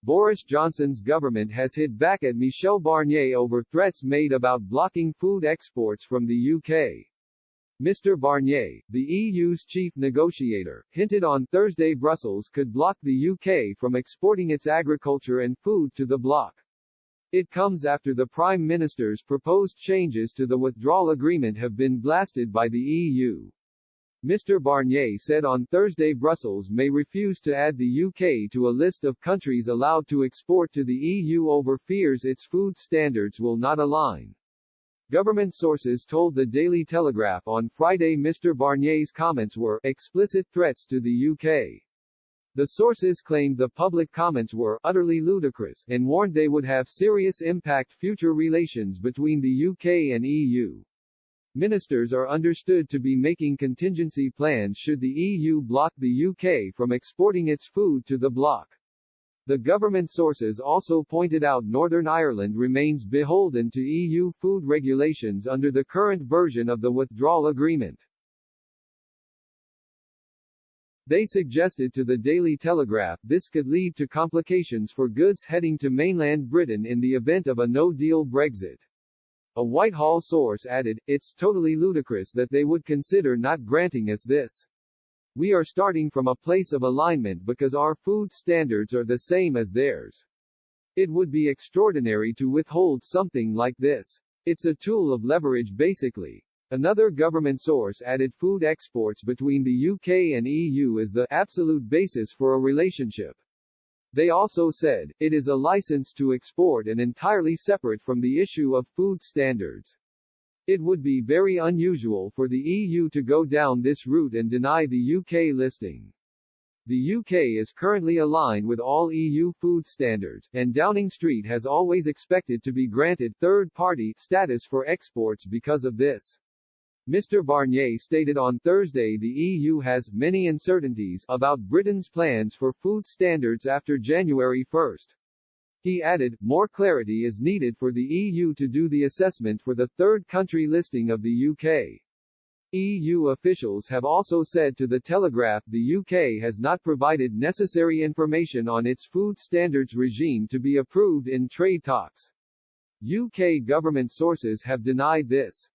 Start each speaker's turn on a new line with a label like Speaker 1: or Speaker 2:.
Speaker 1: Boris Johnson's government has hit back at Michel Barnier over threats made about blocking food exports from the UK. Mr. Barnier, the EU's chief negotiator, hinted on Thursday Brussels could block the UK from exporting its agriculture and food to the bloc. It comes after the Prime Minister's proposed changes to the withdrawal agreement have been blasted by the EU. Mr. Barnier said on Thursday Brussels may refuse to add the UK to a list of countries allowed to export to the EU over fears its food standards will not align. Government sources told the Daily Telegraph on Friday Mr. Barnier's comments were explicit threats to the UK. The sources claimed the public comments were utterly ludicrous and warned they would have serious impact future relations between the UK and EU. Ministers are understood to be making contingency plans should the EU block the UK from exporting its food to the bloc. The government sources also pointed out Northern Ireland remains beholden to EU food regulations under the current version of the withdrawal agreement. They suggested to the Daily Telegraph this could lead to complications for goods heading to mainland Britain in the event of a no-deal Brexit. A Whitehall source added, "It's totally ludicrous that they would consider not granting us this. We are starting from a place of alignment because our food standards are the same as theirs. It would be extraordinary to withhold something like this. It's a tool of leverage basically." Another government source added food exports between the UK and EU is the absolute basis for a relationship. They also said, it is a license to export and entirely separate from the issue of food standards. It would be very unusual for the EU to go down this route and deny the UK listing. The UK is currently aligned with all EU food standards, and Downing Street has always expected to be granted third-party status for exports because of this. Mr. Barnier stated on Thursday the EU has many uncertainties about Britain's plans for food standards after January 1. He added, more clarity is needed for the EU to do the assessment for the third country listing of the UK. EU officials have also said to the Telegraph the UK has not provided necessary information on its food standards regime to be approved in trade talks. UK government sources have denied this.